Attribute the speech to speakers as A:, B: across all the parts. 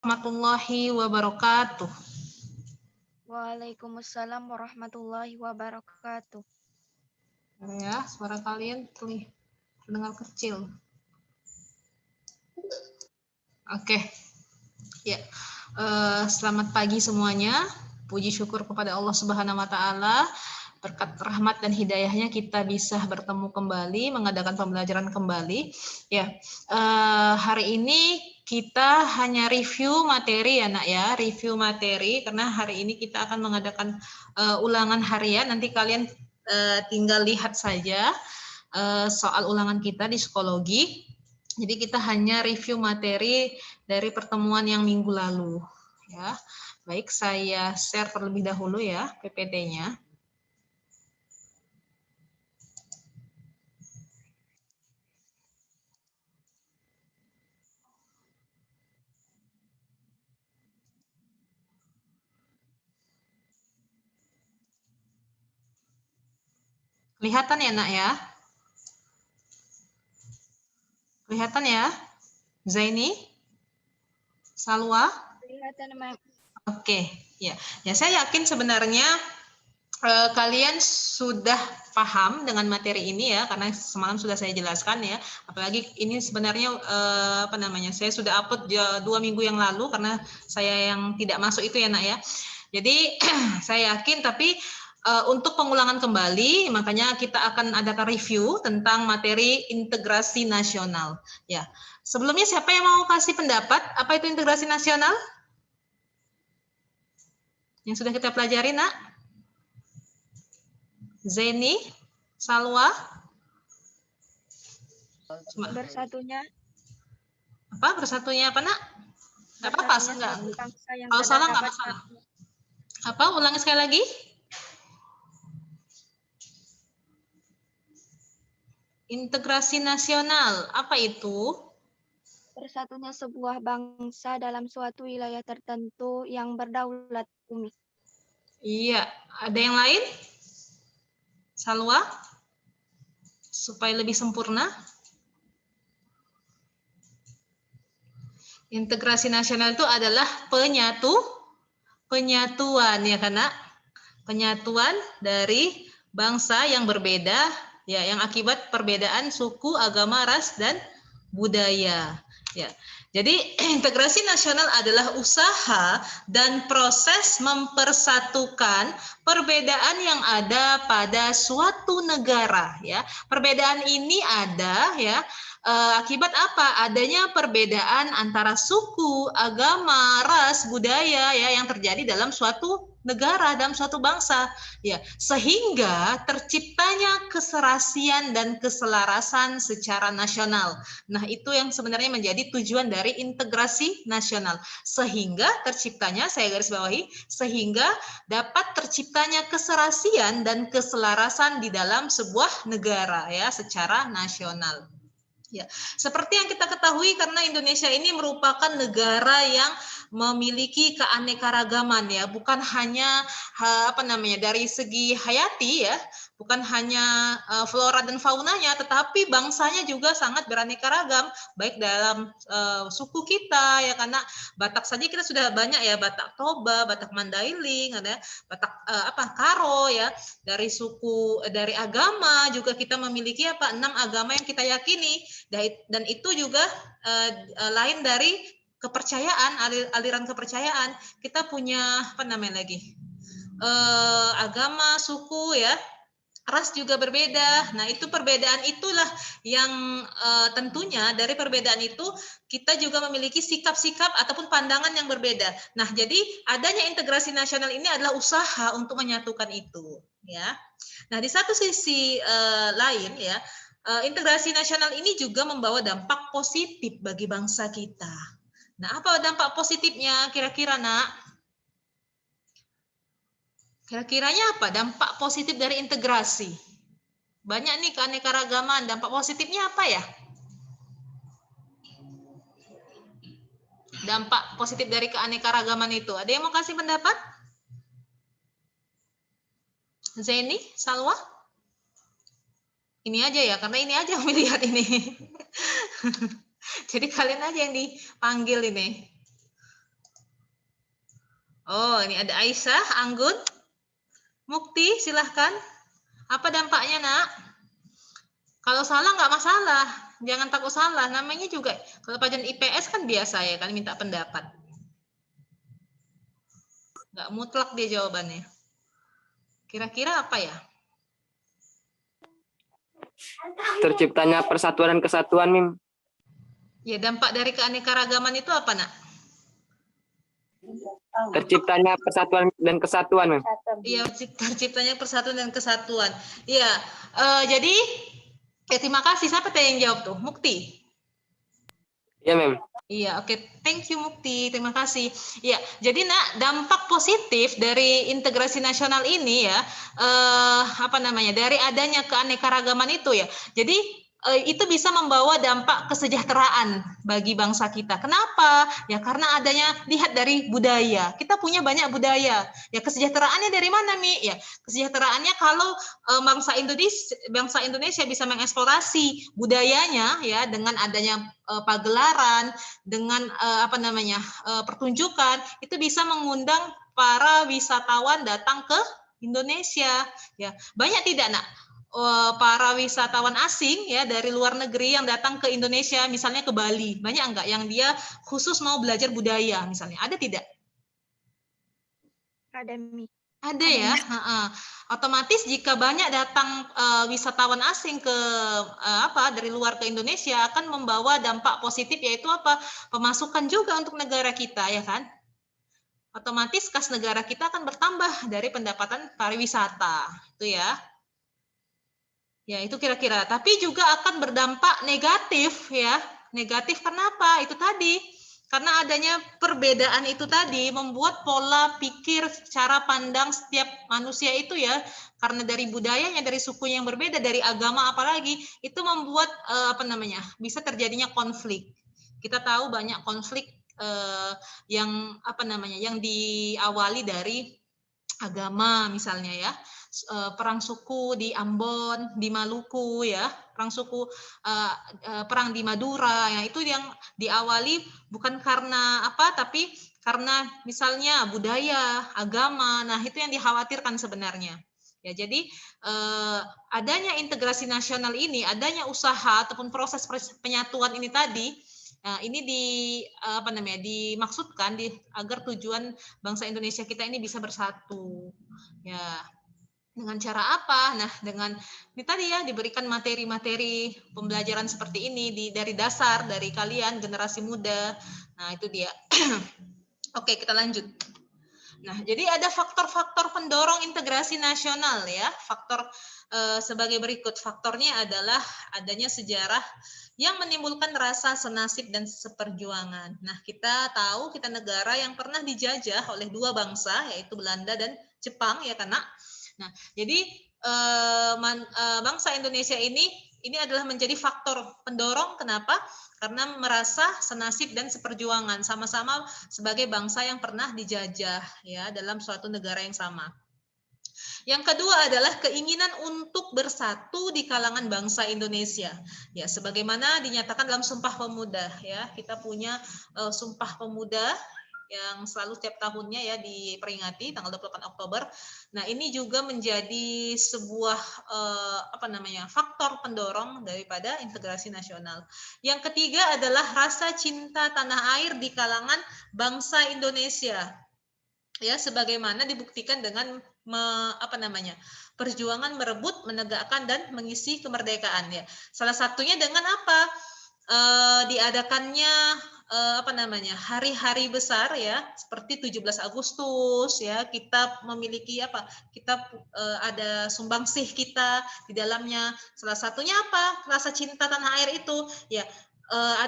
A: warahmatullahi wabarakatuh.
B: Waalaikumsalam warahmatullahi wabarakatuh.
A: Ya, suara kalian terdengar kecil. Oke, ya. Selamat pagi semuanya. Puji syukur kepada Allah Subhanahu Wa Taala. Berkat rahmat dan hidayahnya kita bisa bertemu kembali, mengadakan pembelajaran kembali. Ya, hari ini kita hanya review materi ya nak ya, review materi karena hari ini kita akan mengadakan ulangan harian. Nanti kalian tinggal lihat saja soal ulangan kita di psikologi. Jadi kita hanya review materi dari pertemuan yang minggu lalu. Ya, baik saya share terlebih dahulu ya PPT-nya. Kelihatan ya nak ya? Kelihatan ya? Zaini? Salwa?
B: Kelihatan, Ma'am.
A: Oke, ya. Ya saya yakin sebenarnya kalian sudah paham dengan materi ini ya, karena semalam sudah saya jelaskan ya. Apalagi ini sebenarnya saya sudah upload 2 minggu yang lalu karena saya yang tidak masuk itu ya nak ya. Jadi saya yakin, tapi untuk pengulangan kembali, makanya kita akan adakan review tentang materi integrasi nasional. Ya, sebelumnya siapa yang mau kasih pendapat? Apa itu integrasi nasional? Yang sudah kita pelajari, nak? Zeni, Salwa?
B: Bersatunya.
A: Apa? Bersatunya apa, nak? Nggak apa-apa, enggak.
B: Bangsa yang
A: Kalau salah nggak
B: terdapat
A: masalah. Apa? Ulangi sekali lagi. Integrasi nasional, apa itu?
B: bersatunya sebuah bangsa dalam suatu wilayah tertentu yang berdaulat bumi.
A: Iya, ada yang lain? Salwa? Supaya lebih sempurna. Integrasi nasional itu adalah penyatuan ya kan, nak? Penyatuan dari bangsa yang berbeda ya, yang akibat perbedaan suku, agama, ras dan budaya ya. Jadi integrasi nasional adalah usaha dan proses mempersatukan perbedaan yang ada pada suatu negara ya. Perbedaan ini ada ya akibat apa? Adanya perbedaan antara suku, agama, ras, budaya ya yang terjadi dalam suatu negara, dalam suatu bangsa ya, sehingga terciptanya keserasian dan keselarasan secara nasional. Nah, itu yang sebenarnya menjadi tujuan dari integrasi nasional, sehingga terciptanya, saya garis bawahi, sehingga dapat terciptanya keserasian dan keselarasan di dalam sebuah negara ya secara nasional. Ya, seperti yang kita ketahui karena Indonesia ini merupakan negara yang memiliki keanekaragaman ya, bukan hanya dari segi hayati ya, bukan hanya flora dan faunanya, tetapi bangsanya juga sangat beraneka ragam, baik dalam suku kita ya, karena Batak saja kita sudah banyak ya, Batak Toba, Batak Mandailing, ada Batak Karo ya, dari suku, dari agama juga kita memiliki 6 agama yang kita yakini, dan itu juga lain dari kepercayaan, aliran kepercayaan. Kita punya agama, suku ya, ras juga berbeda. Nah, itu perbedaan itulah yang tentunya dari perbedaan itu kita juga memiliki sikap-sikap ataupun pandangan yang berbeda. Nah, jadi adanya integrasi nasional ini adalah usaha untuk menyatukan itu, ya. Nah, di satu sisi lain ya, integrasi nasional ini juga membawa dampak positif bagi bangsa kita. Nah, apa dampak positifnya kira-kira, nak? Kira-kiranya apa dampak positif dari integrasi? Banyak nih keanekaragaman, dampak positifnya apa ya? Dampak positif dari keanekaragaman itu. Ada yang mau kasih pendapat? Zeni, Salwa? Ini aja ya, karena ini aja yang melihat ini. Jadi kalian aja yang dipanggil ini. Oh, ini ada Aisyah, Anggun, Mukti, silahkan. Apa dampaknya, Nak? Kalau salah nggak masalah, jangan takut salah. Namanya juga kalau pelajaran IPS kan biasa ya kan minta pendapat. Nggak mutlak dia jawabannya. Kira-kira apa ya?
C: Terciptanya persatuan dan kesatuan, Mim.
A: Ya, dampak dari keanekaragaman itu apa, Nak?
C: Terciptanya persatuan dan kesatuan, Mim.
A: Iya, terciptanya persatuan dan kesatuan. Iya, jadi terima kasih. Siapa yang jawab tuh? Mukti.
C: Iya, Mim.
A: Iya, oke. Thank you Mukti. Terima kasih. Ya, jadi Nak, dampak positif dari integrasi nasional ini ya, apa namanya? Dari adanya keanekaragaman itu ya. Jadi itu bisa membawa dampak kesejahteraan bagi bangsa kita. Kenapa? Ya karena adanya lihat dari budaya. Kita punya banyak budaya. Ya kesejahteraannya dari mana, Mi? Ya, kesejahteraannya kalau bangsa Indonesia bisa mengeksplorasi budayanya ya dengan adanya pagelaran, dengan apa namanya pertunjukan, itu bisa mengundang para wisatawan datang ke Indonesia. Ya, banyak tidak, Nak? Para wisatawan asing ya dari luar negeri yang datang ke Indonesia, misalnya ke Bali, banyak enggak yang dia khusus mau belajar budaya misalnya? Ada tidak?
B: Akademi.
A: Ada ya. Otomatis jika banyak datang wisatawan asing ke dari luar ke Indonesia akan membawa dampak positif, yaitu apa? Pemasukan juga untuk negara kita ya kan? Otomatis kas negara kita akan bertambah dari pendapatan pariwisata itu ya. Ya, itu kira-kira. Tapi juga akan berdampak negatif ya. Negatif kenapa? Itu tadi. Karena adanya perbedaan itu tadi membuat pola pikir, cara pandang setiap manusia itu ya, karena dari budayanya, dari suku yang berbeda, dari agama apalagi, itu membuat bisa terjadinya konflik. Kita tahu banyak konflik yang diawali dari agama misalnya ya. Perang suku di Ambon, di Maluku ya, perang suku, perang di Madura ya, itu yang diawali bukan karena apa, tapi karena misalnya budaya, agama. Nah, itu yang dikhawatirkan sebenarnya. Ya, jadi adanya integrasi nasional ini, adanya usaha ataupun proses penyatuan ini tadi, ini dimaksudkan agar tujuan bangsa Indonesia kita ini bisa bersatu. Ya, dengan cara apa? Nah, dengan ini tadi ya, diberikan materi-materi pembelajaran seperti ini dari dasar, dari kalian generasi muda. Nah, itu dia. Oke, kita lanjut. Nah, jadi ada faktor-faktor pendorong integrasi nasional ya. Faktor sebagai berikut. Faktornya adalah adanya sejarah yang menimbulkan rasa senasib dan seperjuangan. Nah, kita tahu kita negara yang pernah dijajah oleh dua bangsa, yaitu Belanda dan Jepang ya, karena nah, jadi bangsa Indonesia ini adalah menjadi faktor pendorong. Kenapa? Karena merasa senasib dan seperjuangan sama-sama sebagai bangsa yang pernah dijajah ya dalam suatu negara yang sama. Yang kedua adalah keinginan untuk bersatu di kalangan bangsa Indonesia. Ya, sebagaimana dinyatakan dalam Sumpah Pemuda ya. Kita punya Sumpah Pemuda yang selalu setiap tahunnya ya diperingati tanggal 28 Oktober. Nah, ini juga menjadi sebuah faktor pendorong daripada integrasi nasional. Yang ketiga adalah rasa cinta tanah air di kalangan bangsa Indonesia. Ya, sebagaimana dibuktikan dengan perjuangan merebut, menegakkan dan mengisi kemerdekaan ya. Salah satunya dengan apa? Diadakannya hari-hari besar ya, seperti 17 Agustus ya, kita memiliki kita ada sumbangsih kita di dalamnya. Salah satunya apa? Rasa cinta tanah air itu ya.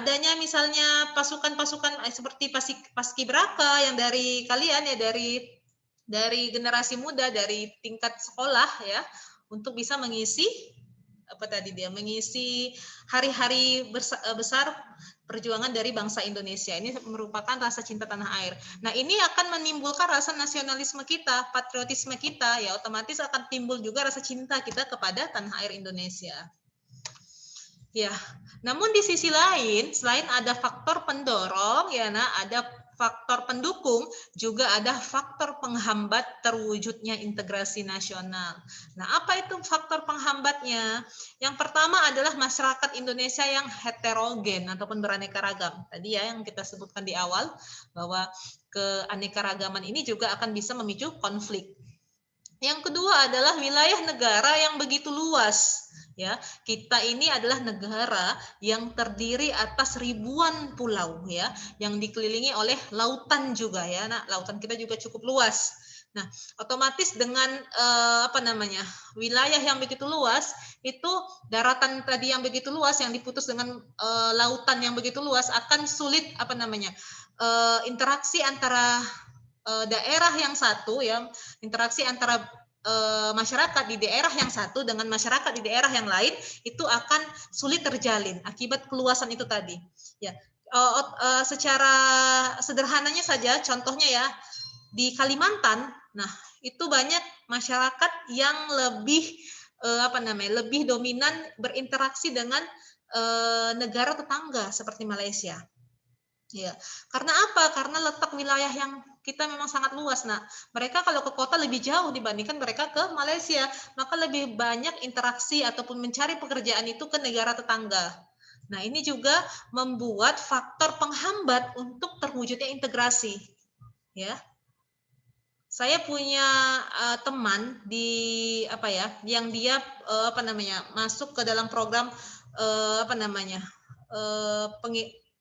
A: Adanya misalnya pasukan-pasukan seperti Paskibraka yang dari kalian ya, dari generasi muda, dari tingkat sekolah ya, untuk bisa mengisi mengisi hari-hari besar perjuangan dari bangsa Indonesia. Ini merupakan rasa cinta tanah air. Nah, ini akan menimbulkan rasa nasionalisme kita, patriotisme kita, ya otomatis akan timbul juga rasa cinta kita kepada tanah air Indonesia. Ya, namun di sisi lain, selain ada faktor pendorong, ya, ada faktor pendukung, juga ada faktor penghambat terwujudnya integrasi nasional. Nah, apa itu faktor penghambatnya? Yang pertama adalah masyarakat Indonesia yang heterogen ataupun beraneka ragam. Tadi ya yang kita sebutkan di awal, bahwa keanekaragaman ini juga akan bisa memicu konflik. Yang kedua adalah wilayah negara yang begitu luas. Ya, kita ini adalah negara yang terdiri atas ribuan pulau ya, yang dikelilingi oleh lautan juga ya. Nah, lautan kita juga cukup luas. Nah, otomatis dengan wilayah yang begitu luas, itu daratan tadi yang begitu luas yang diputus dengan lautan yang begitu luas akan sulit interaksi antara daerah yang satu, yang interaksi antara masyarakat di daerah yang satu dengan masyarakat di daerah yang lain itu akan sulit terjalin akibat keluasan itu tadi. Ya, secara sederhananya saja, contohnya ya di Kalimantan, nah itu banyak masyarakat yang lebih lebih dominan berinteraksi dengan negara tetangga seperti Malaysia. Ya, karena apa? Karena letak wilayah yang kita memang sangat luas. Nah, mereka kalau ke kota lebih jauh dibandingkan mereka ke Malaysia, maka lebih banyak interaksi ataupun mencari pekerjaan itu ke negara tetangga. Nah, ini juga membuat faktor penghambat untuk terwujudnya integrasi. Ya, saya punya teman di yang dia masuk ke dalam program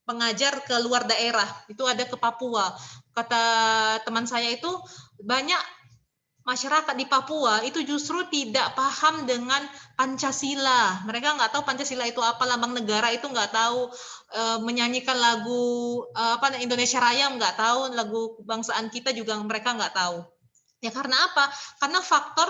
A: pengajar ke luar daerah, itu ada ke Papua. Kata teman saya itu banyak masyarakat di Papua itu justru tidak paham dengan Pancasila. Mereka nggak tahu Pancasila itu apa, lambang negara itu nggak tahu, menyanyikan lagu Indonesia Raya nggak tahu, lagu kebangsaan kita juga mereka nggak tahu. Ya karena apa? Karena faktor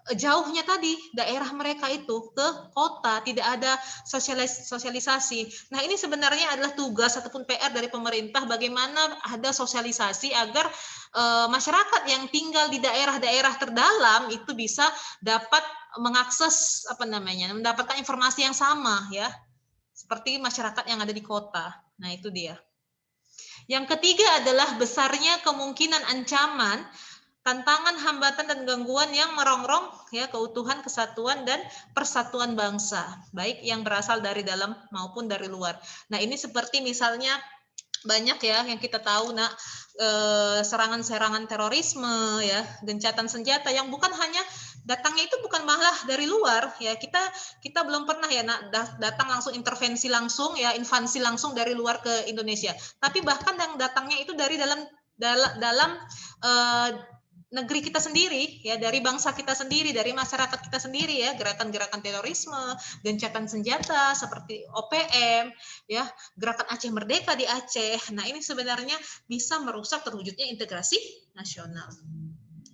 A: jauhnya tadi daerah mereka itu ke kota, tidak ada sosialisasi. Nah, ini sebenarnya adalah tugas ataupun PR dari pemerintah, bagaimana ada sosialisasi agar masyarakat yang tinggal di daerah-daerah terdalam itu bisa dapat mengakses mendapatkan informasi yang sama ya, seperti masyarakat yang ada di kota. Nah, itu dia. Yang ketiga adalah besarnya kemungkinan ancaman, tantangan, hambatan, dan gangguan yang merongrong ya keutuhan, kesatuan, dan persatuan bangsa, baik yang berasal dari dalam maupun dari luar. Nah, ini seperti misalnya banyak ya yang kita tahu, serangan-serangan terorisme ya, gencatan senjata yang bukan hanya datangnya itu bukan malah dari luar ya, kita belum pernah ya datang langsung intervensi langsung ya, invasi langsung dari luar ke Indonesia, tapi bahkan yang datangnya itu dari dalam negeri kita sendiri ya, dari bangsa kita sendiri, dari masyarakat kita sendiri ya, gerakan-gerakan terorisme, gencatan senjata seperti OPM ya, gerakan Aceh Merdeka di Aceh. Nah, ini sebenarnya bisa merusak terwujudnya integrasi nasional.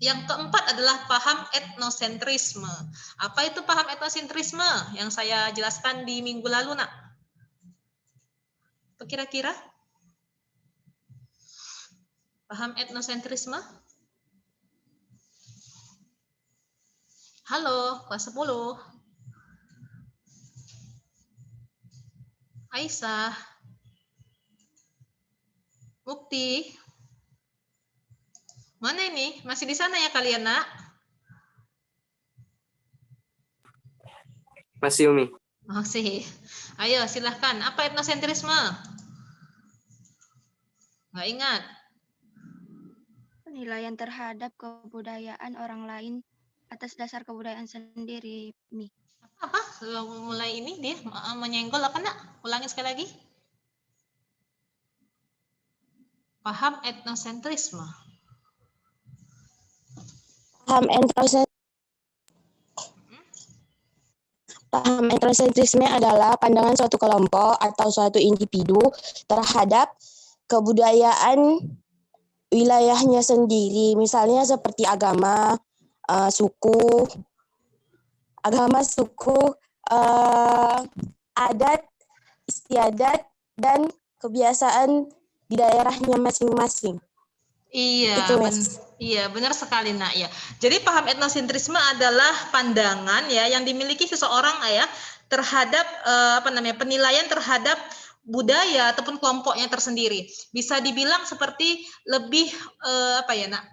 A: Yang keempat adalah paham etnosentrisme. Apa itu paham etnosentrisme yang saya jelaskan di minggu lalu, Nak? Kira-kira paham etnosentrisme? Halo, kelas 10. Aisyah. Mukti. Mana ini? Masih di sana ya kalian, Nak?
C: Masih, Umi.
A: Masih. Ayo, silahkan. Apa etnosentrisme? Nggak ingat?
B: Penilaian terhadap kebudayaan orang lain atas dasar kebudayaan sendiri, Mi.
A: Apa? Mulai ini dia menyenggol apa, Nak? Ulangi sekali lagi. Paham etnosentrisme.
D: Paham etnosentrisme adalah pandangan suatu kelompok atau suatu individu terhadap kebudayaan wilayahnya sendiri, misalnya seperti agama, suku, adat, istiadat, dan kebiasaan di daerahnya masing-masing.
A: Iya, iya benar sekali, Nak ya. Jadi paham etnosentrisme adalah pandangan ya yang dimiliki seseorang ya terhadap penilaian terhadap budaya ataupun kelompoknya tersendiri. Bisa dibilang seperti lebih apa ya, Nak?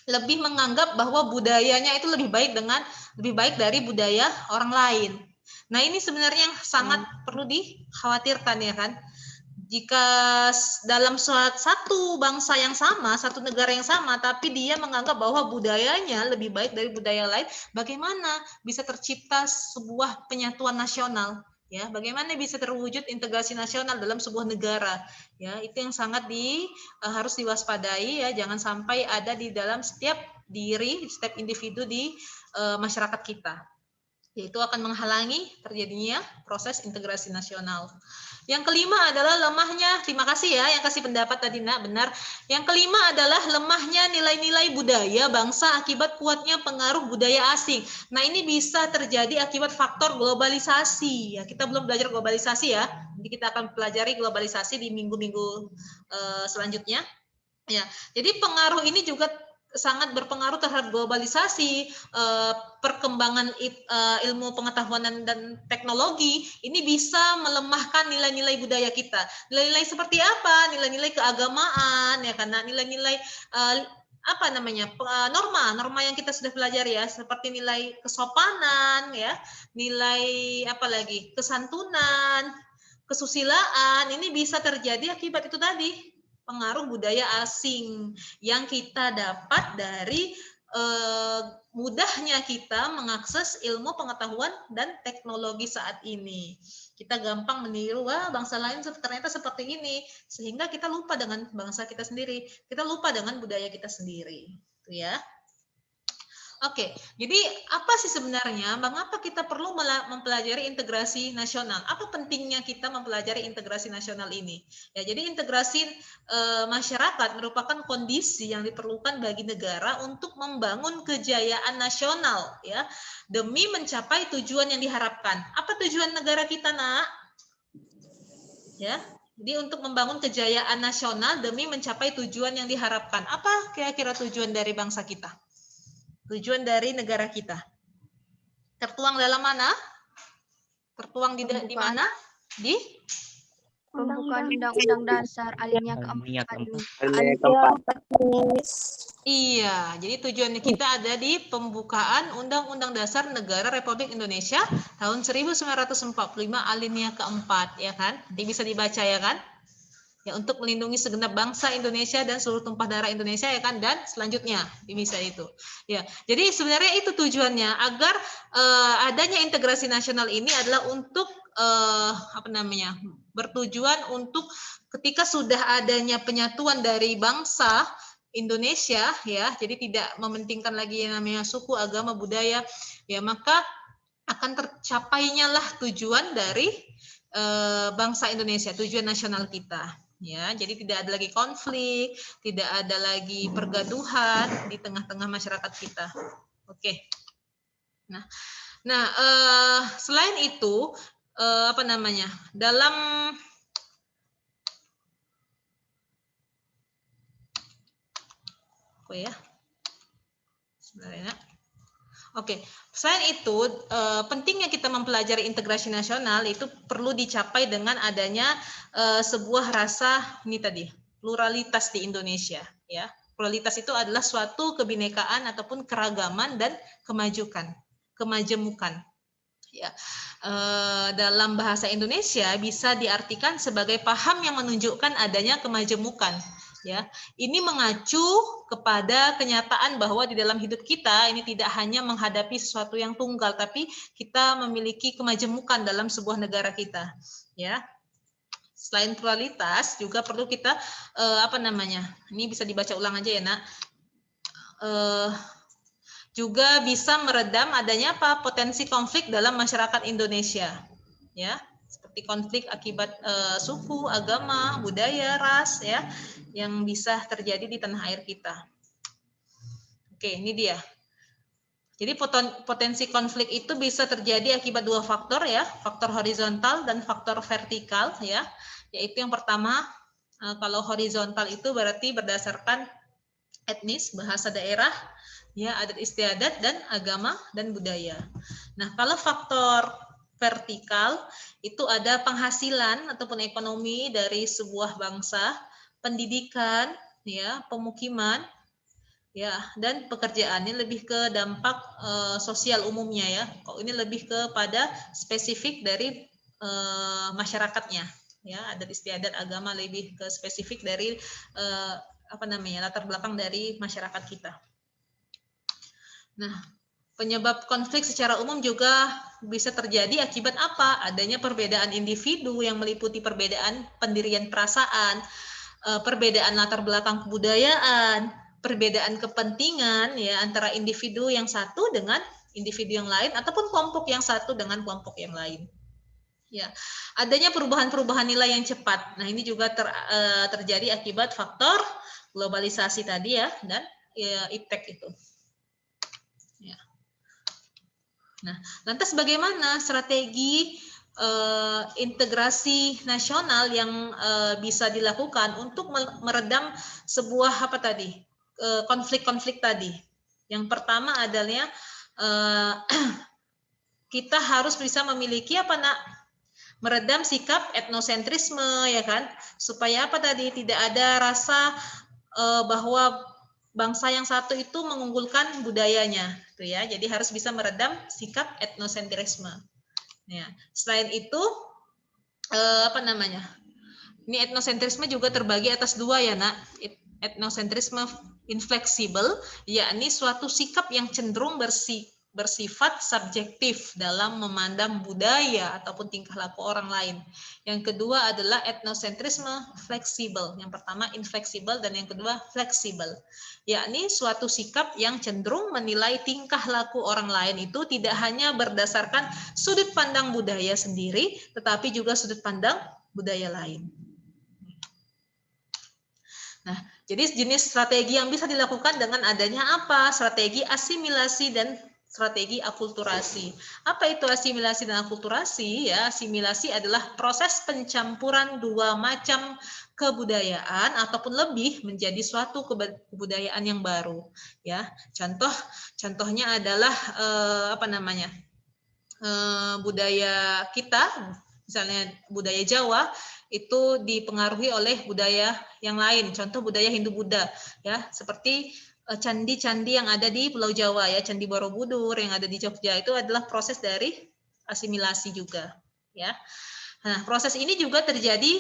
A: Lebih menganggap bahwa budayanya itu lebih baik dari budaya orang lain. Nah, ini sebenarnya yang sangat perlu dikhawatirkan ya kan. Jika dalam satu bangsa yang sama, satu negara yang sama, tapi dia menganggap bahwa budayanya lebih baik dari budaya lain, bagaimana bisa tercipta sebuah penyatuan nasional? Ya, bagaimana bisa terwujud integrasi nasional dalam sebuah negara? Ya, itu yang sangat harus diwaspadai ya, jangan sampai ada di dalam setiap diri, setiap individu di masyarakat kita. Yaitu akan menghalangi terjadinya proses integrasi nasional. Yang kelima adalah lemahnya, terima kasih ya yang kasih pendapat tadi Nak, benar. Yang kelima adalah lemahnya nilai-nilai budaya bangsa akibat kuatnya pengaruh budaya asing. Nah, ini bisa terjadi akibat faktor globalisasi. Ya, kita belum belajar globalisasi ya. Nanti kita akan pelajari globalisasi di minggu-minggu selanjutnya. Ya, jadi pengaruh ini juga sangat berpengaruh terhadap globalisasi, perkembangan ilmu pengetahuan dan teknologi. Ini bisa melemahkan nilai-nilai budaya kita. Nilai-nilai seperti apa? Nilai-nilai keagamaan, ya karena nilai-nilai apa namanya, norma yang kita sudah pelajari ya, seperti nilai kesopanan, ya, nilai apa lagi, kesantunan, kesusilaan. Ini bisa terjadi akibat itu tadi, pengaruh budaya asing yang kita dapat dari mudahnya kita mengakses ilmu pengetahuan dan teknologi saat ini. Kita gampang meniru, wah bangsa lain ternyata seperti ini, sehingga kita lupa dengan bangsa kita sendiri, kita lupa dengan budaya kita sendiri, itu ya. Oke, jadi apa sih sebenarnya, mengapa kita perlu mempelajari integrasi nasional? Apa pentingnya kita mempelajari integrasi nasional ini? Ya, jadi integrasi masyarakat merupakan kondisi yang diperlukan bagi negara untuk membangun kejayaan nasional, ya, demi mencapai tujuan yang diharapkan. Apa tujuan negara kita, Nak? Ya, jadi untuk membangun kejayaan nasional demi mencapai tujuan yang diharapkan. Apa kira-kira tujuan dari bangsa kita? Tujuan dari negara kita tertuang dalam mana? Tertuang di mana? Di
B: Pembukaan Undang-Undang Dasar alinea keempat.
A: Iya, jadi tujuan kita ada di pembukaan Undang-Undang Dasar Negara Republik Indonesia tahun 1945 alinea keempat, ya kan? Nanti bisa dibaca ya kan? Ya, untuk melindungi segenap bangsa Indonesia dan seluruh tumpah darah Indonesia ya kan, dan selanjutnya bisa itu ya. Jadi sebenarnya itu tujuannya agar adanya integrasi nasional ini adalah untuk apa namanya, bertujuan untuk ketika sudah adanya penyatuan dari bangsa Indonesia ya, jadi tidak mementingkan lagi yang namanya suku, agama, budaya ya, maka akan tercapainya lah tujuan dari bangsa Indonesia, tujuan nasional kita. Ya, jadi tidak ada lagi konflik, tidak ada lagi pergaduhan di tengah-tengah masyarakat kita. Oke. Nah, selain itu apa namanya, dalam sebenarnya. Oke, selain itu pentingnya kita mempelajari integrasi nasional itu perlu dicapai dengan adanya sebuah rasa ini tadi, pluralitas di Indonesia ya. Pluralitas itu adalah suatu kebinekaan ataupun keragaman dan kemajemukan. Ya. Dalam bahasa Indonesia bisa diartikan sebagai paham yang menunjukkan adanya kemajemukan. Ya, ini mengacu kepada kenyataan bahwa di dalam hidup kita ini tidak hanya menghadapi sesuatu yang tunggal, tapi kita memiliki kemajemukan dalam sebuah negara kita. Ya, selain pluralitas juga perlu kita apa namanya? Ini bisa dibaca ulang aja ya, Nak. Juga bisa meredam adanya apa? Potensi konflik dalam masyarakat Indonesia. Ya. Seperti konflik akibat suku, agama, budaya, ras, ya, yang bisa terjadi di tanah air kita. Oke, ini dia. Jadi potensi konflik itu bisa terjadi akibat dua faktor ya, faktor horizontal dan faktor vertikal ya. Yaitu yang pertama, kalau horizontal itu berarti berdasarkan etnis, bahasa daerah, ya, adat istiadat dan agama dan budaya. Nah, kalau faktor vertikal itu ada penghasilan ataupun ekonomi dari sebuah bangsa, pendidikan, ya, pemukiman, ya, dan pekerjaannya lebih ke dampak sosial umumnya ya. Kok ini lebih kepada spesifik dari masyarakatnya, ya, adat istiadat agama lebih ke spesifik dari latar belakang dari masyarakat kita. Nah, penyebab konflik secara umum juga bisa terjadi akibat apa? Adanya perbedaan individu yang meliputi perbedaan pendirian perasaan, perbedaan latar belakang kebudayaan, perbedaan kepentingan ya antara individu yang satu dengan individu yang lain ataupun kelompok yang satu dengan kelompok yang lain. Ya, adanya perubahan-perubahan nilai yang cepat. Nah, ini juga terjadi akibat faktor globalisasi tadi ya dan iptek itu. Ya. Nah, lantas bagaimana strategi integrasi nasional yang bisa dilakukan untuk meredam sebuah konflik-konflik tadi? Yang pertama adalah kita harus bisa memiliki meredam sikap etnosentrisme ya kan, supaya tidak ada rasa bahwa bangsa yang satu itu mengunggulkan budayanya, tuh ya. Jadi harus bisa meredam sikap etnosentrisme. Ya. Selain itu, ini etnosentrisme juga terbagi atas dua ya, Nak. Etnosentrisme infleksibel, yakni suatu sikap yang cenderung bersifat subjektif dalam memandang budaya ataupun tingkah laku orang lain. Yang kedua adalah etnosentrisme fleksibel. Yang pertama infleksibel dan yang kedua fleksibel. Yakni suatu sikap yang cenderung menilai tingkah laku orang lain itu tidak hanya berdasarkan sudut pandang budaya sendiri, tetapi juga sudut pandang budaya lain. Nah, jadi jenis strategi yang bisa dilakukan dengan adanya apa? Strategi asimilasi dan strategi akulturasi. Apa itu asimilasi dan akulturasi? Ya, asimilasi adalah proses pencampuran dua macam kebudayaan ataupun lebih menjadi suatu kebudayaan yang baru. Ya, contohnya adalah budaya kita, misalnya budaya Jawa itu dipengaruhi oleh budaya yang lain, contoh budaya Hindu-Buddha ya, seperti candi-candi yang ada di Pulau Jawa ya, Candi Borobudur yang ada di Jogja itu adalah proses dari asimilasi juga ya. Nah, proses ini juga terjadi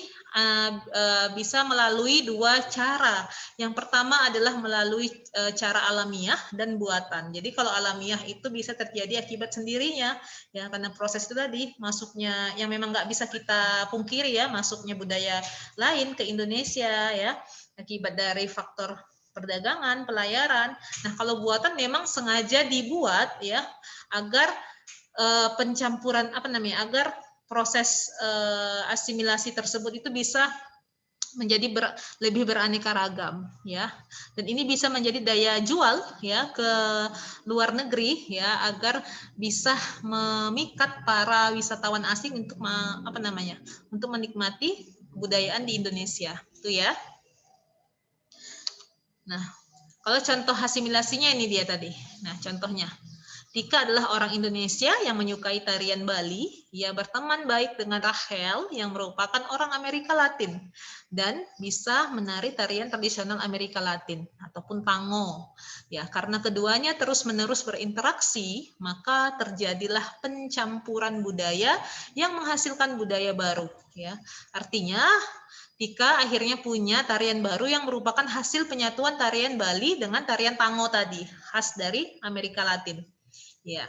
A: bisa melalui dua cara. Yang pertama adalah melalui cara alamiah dan buatan. Jadi kalau alamiah itu bisa terjadi akibat sendirinya, ya karena proses itu tadi masuknya yang memang nggak bisa kita pungkiri ya, masuknya budaya lain ke Indonesia ya, akibat dari faktor perdagangan, pelayaran. Nah, kalau buatan memang sengaja dibuat ya agar pencampuran agar proses asimilasi tersebut itu bisa menjadi lebih beraneka ragam ya, dan ini bisa menjadi daya jual ya ke luar negeri ya, agar bisa memikat para wisatawan asing untuk untuk menikmati kebudayaan di Indonesia itu ya. Nah, kalau contoh asimilasinya ini dia tadi. Nah, contohnya Tika adalah orang Indonesia yang menyukai tarian Bali. Ia berteman baik dengan Rachel yang merupakan orang Amerika Latin dan bisa menari tarian tradisional Amerika Latin ataupun tango. Ya, karena keduanya terus-menerus berinteraksi, maka terjadilah pencampuran budaya yang menghasilkan budaya baru. Ya, artinya Tika akhirnya punya tarian baru yang merupakan hasil penyatuan tarian Bali dengan tarian tango tadi, khas dari Amerika Latin. Ya,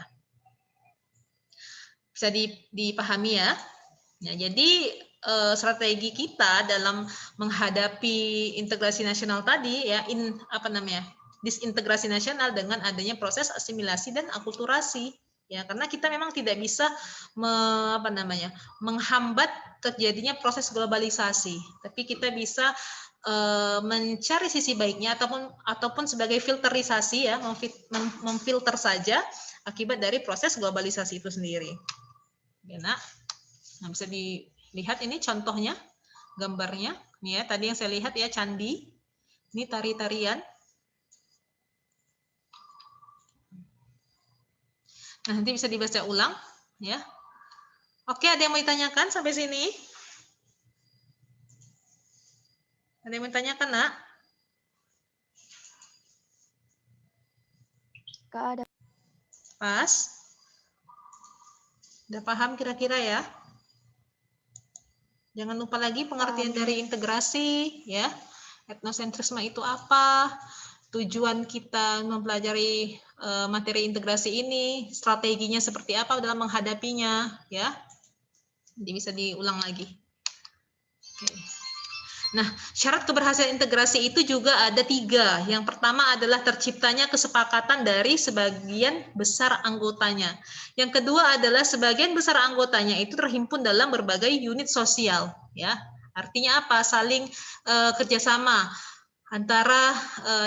A: bisa dipahami ya. Ya, jadi strategi kita dalam menghadapi integrasi nasional tadi ya, disintegrasi nasional dengan adanya proses asimilasi dan akulturasi. Ya, karena kita memang tidak bisa menghambat terjadinya proses globalisasi, tapi kita bisa mencari sisi baiknya ataupun sebagai filterisasi ya, memfilter saja akibat dari proses globalisasi itu sendiri. Ya, Nak. Nah, bisa dilihat ini contohnya, gambarnya. Nih ya, tadi yang saya lihat ya candi. Ini tari-tarian. Nah, nanti bisa dibaca ulang ya. Oke, ada yang mau ditanyakan sampai sini? Ada yang mau ditanyakan, Nak?
B: Nggak ada.
A: Pas? Udah paham kira-kira ya? Jangan lupa lagi pengertian dari integrasi, ya. Etnosentrisme itu apa? Tujuan kita mempelajari materi integrasi ini, strateginya seperti apa dalam menghadapinya, ya. Jadi bisa diulang lagi. Oke. Nah, syarat keberhasilan integrasi itu juga ada 3. Yang pertama adalah terciptanya kesepakatan dari sebagian besar anggotanya. Yang kedua adalah sebagian besar anggotanya itu terhimpun dalam berbagai unit sosial. Ya, artinya apa? Saling kerjasama antara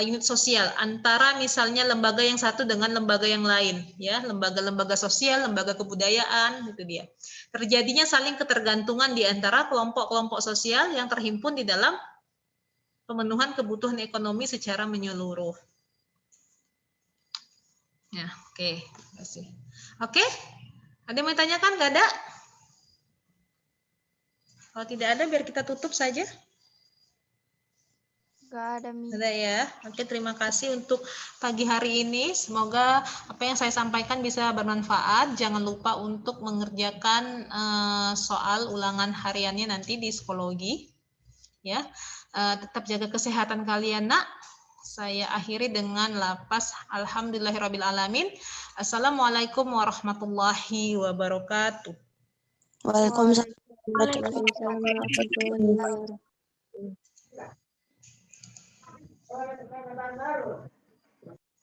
A: unit sosial, antara misalnya lembaga yang satu dengan lembaga yang lain, ya, lembaga-lembaga sosial, lembaga kebudayaan, itu dia. Terjadinya saling ketergantungan di antara kelompok-kelompok sosial yang terhimpun di dalam pemenuhan kebutuhan ekonomi secara menyeluruh. Ya, oke, terima kasih. Oke, ada yang mau ditanyakan? Nggak ada? Kalau tidak ada, biar kita tutup saja.
B: Nggak ada, Mi.
A: Ada ya. Oke, terima kasih untuk pagi hari ini. Semoga apa yang saya sampaikan bisa bermanfaat. Jangan lupa untuk mengerjakan soal ulangan hariannya nanti di psikologi. Ya, tetap jaga kesehatan kalian, Nak. Saya akhiri dengan lapas alhamdulillahirrabbilalamin. Assalamualaikum warahmatullahi wabarakatuh.
D: Waalaikumsalam.
B: Waalaikumsalam warahmatullahi wabarakatuh.